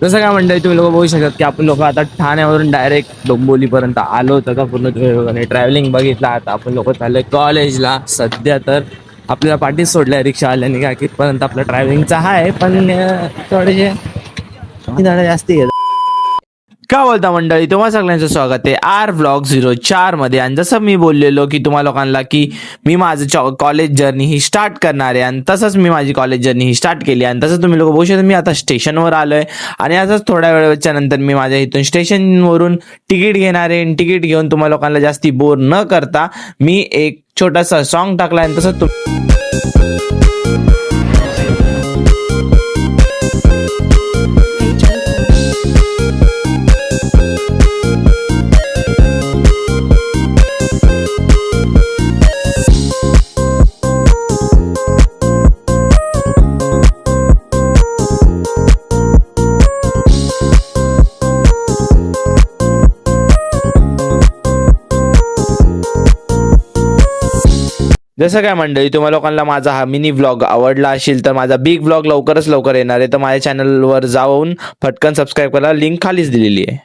जसं काय मंडळी तुम्ही लोक बघू शकता की आपण लोक आता ठाण्यावरून डायरेक्ट डोंबिवलीपर्यंत आलो होतो का पूर्ण तुम्ही ट्रॅव्हलिंग बघितला. आता आपण लोक चाललोय कॉलेजला. सध्या तर आपल्याला पाठीच सोडल्या रिक्षावाल्याने का कितपर्यंत आपलं ट्रॅव्हलिंगचा आहे, पण थोडेसे जास्ती घेतात. का बोलता मंडळी, तुम्हा सगळ्यांचं स्वागत आहे R Vlog 04 मध्ये. आणि जसं मी बोललेलो की तुम्हा लोकांना की मी माझं कॉलेज जर्नी ही स्टार्ट करणार आहे, आणि तसंच मी माझी कॉलेज जर्नी ही स्टार्ट केली. आणि तसंच तुम्ही लोक बघू शकता मी आता स्टेशनवर आलोय, आणि असंच थोड्या वेळाच्या नंतर मी माझ्या इथून स्टेशनवरून तिकीट घेणार आहे. आणि तिकीट घेऊन तुम्हा लोकांना जास्ती बोर न करता मी एक छोटासा सॉन्ग टाकला. आणि तसंच जसं काय मंडळी, तुम्हाला लोकांना माझा हा मिनी व्लॉग आवडला असेल तर माझा बिग व्लॉग लवकरच लवकर येणार आहे. तर माझ्या चॅनलवर जाऊन पटकन सबस्क्राईब करा, लिंक खालीच दिलेली आहे.